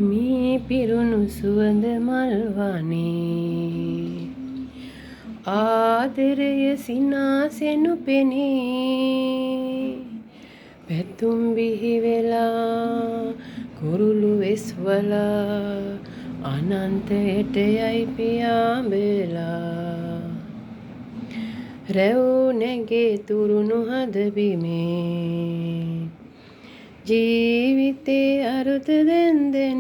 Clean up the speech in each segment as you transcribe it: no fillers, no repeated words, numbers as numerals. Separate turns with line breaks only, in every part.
මේ පිරුණු සුවඳ මල් වනේ ආදරය සිනාසෙනු පෙනේ පැතුම් බිහි වෙලා කුරුළු වෙස්වලා අනන්තයට යයි පියාඹලා රැව් නැගේ තුරුණු හද බිමේ ජීවිතේ අරුත දෙන්දනේ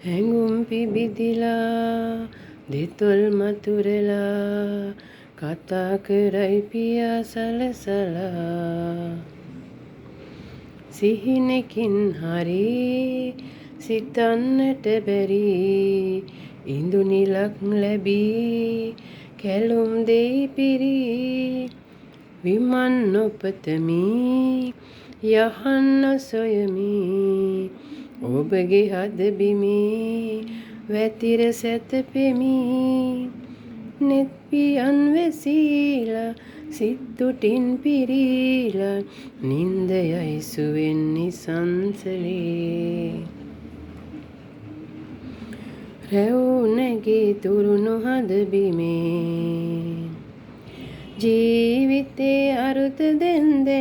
හැඟුම් පිබිදිලා දෙතොල් මතුරලා කතා කරයි පියා සලසලා සිහිනකින් හරි සිතන්නට බැරි ඉඳුනිලක් ලැබී කැලුම් දෙයි පිරි විමන් නොපතමි යහන්න සොයමි ඔබගේ හද බිමේ වැතිර සැතපෙමි නෙත් පියන් වැසීලා සිත් තුටින් පිරීලා නින්ද යයි සුවෙන් නිසංසලේ රැව් නැගේ තුරුණු හද බිමේ ජීවිතේ අරුත දෙන්දනේ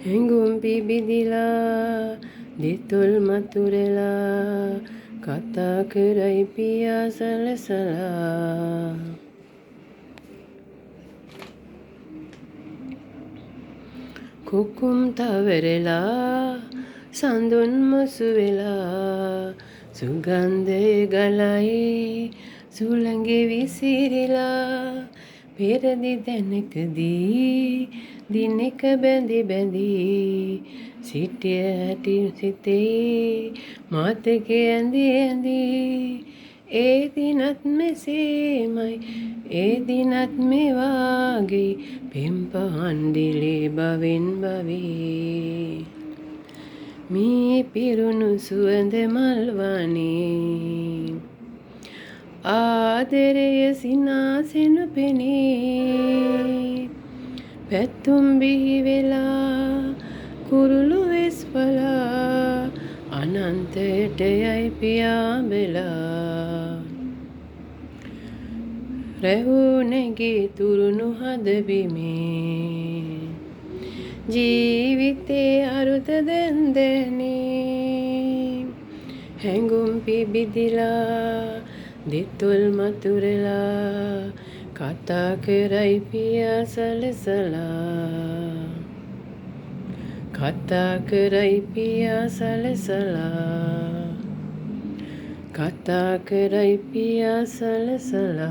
හැඟුම් පිබිදිලා දෙතොල් මතුරලා කතා කරයි පියා සලසලා කුකුම් තවරලා සඳුන් මුසු වෙලා සුගන්ධය ගලයි සුළඟේ විසිරිලා පෙරදි දැනකදී දිනක බැඳි බැඳි සිටිය හැටි සිතේ මතකේ ඇඳි ඇඳි ඒ දිනත් මෙසේමයි ඒ දිනත් මේ වාගේ පෙම් පහන් දිලේ බවෙන් බවේ මේ පිරුණු සුවඳ මල් වනේ ආදරය සිනාසෙනු පෙනේ පැතුම් බිහි වෙලා කුරුළු වෙස්වලා අනන්තයට යයි පියාඹලා රැව් නැගේ තුරුණු හද බිමේ ජීවිතේ අරුත දෙන්දනේ හැඟුම් පිබිදිලා දෙතොල් මතුරලා කතා කරයි පියා සලසලා කතා කරයි පියා සලසලා කතා කරයි පියා සලසලා